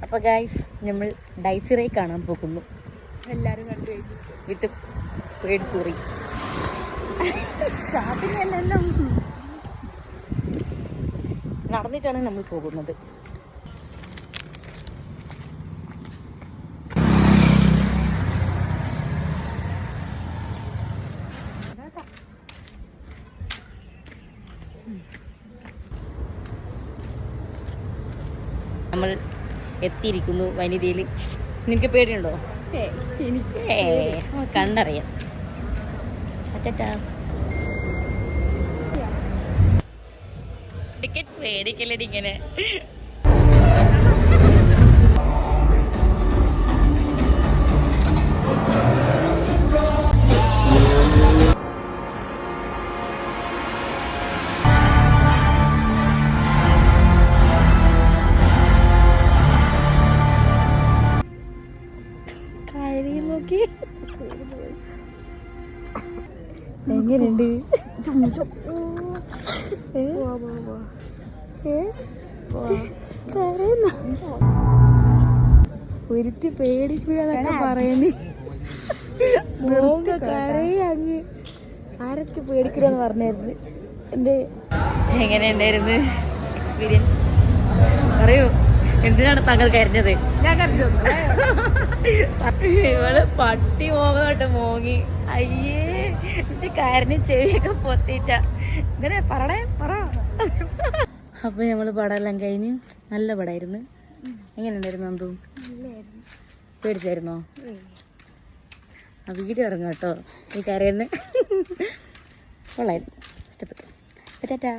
അപ്പോൾ ഗൈസ് നമ്മൾ ഡൈസിറേ കാണാൻ പോകുന്നു. എല്ലാരും കണ്ടു വിത്ത് പേടിത്തൂറി. നടന്നിട്ടാണ് നമ്മൾ പോകുന്നത്. നമ്മൾ എത്തിയിരിക്കുന്നു വനിതയിൽ. നിനക്ക് പേടിയുണ്ടോ? എനിക്ക് കണ്ടറിയാം. ടിക്കറ്റ് പേടിക്കല്ലടി ഇങ്ങനെ. എങ്ങനെയുണ്ട്? ഒരുത്തി പേടിക്കുകയെന്നൊക്കെ പറയുന്നു. കരയങ്ങ് ആരൊക്കെ പേടിക്കണമെന്ന് പറഞ്ഞായിരുന്നു. എൻ്റെ എങ്ങനെയുണ്ടായിരുന്നു എക്സ്പീരിയൻസ്? പറയൂ, എന്തിനാണ് താങ്കൾ കരഞ്ഞത്? ഞാൻ കരഞ്ഞു. ഇവള് പട്ടി മോങ്ങോട്ട് മോങ്ങി. അയ്യേ, എന്റെ കരഞ്ഞ് ചെവിയൊക്കെ പൊത്തിട്ട. ഇങ്ങനെ പറ. അപ്പൊ നമ്മള് പടമെല്ലാം കഴിഞ്ഞ് നല്ല പടമായിരുന്നു. എങ്ങനെയുണ്ടായിരുന്നു അന്തു? പേടിച്ചായിരുന്നോ? ആ വീഡിയോ ഇറങ്ങും കേട്ടോ ഈ കരയെന്ന്. കൊള്ളായിരുന്നു, ഇഷ്ടപ്പെട്ടു. ടാറ്റാ.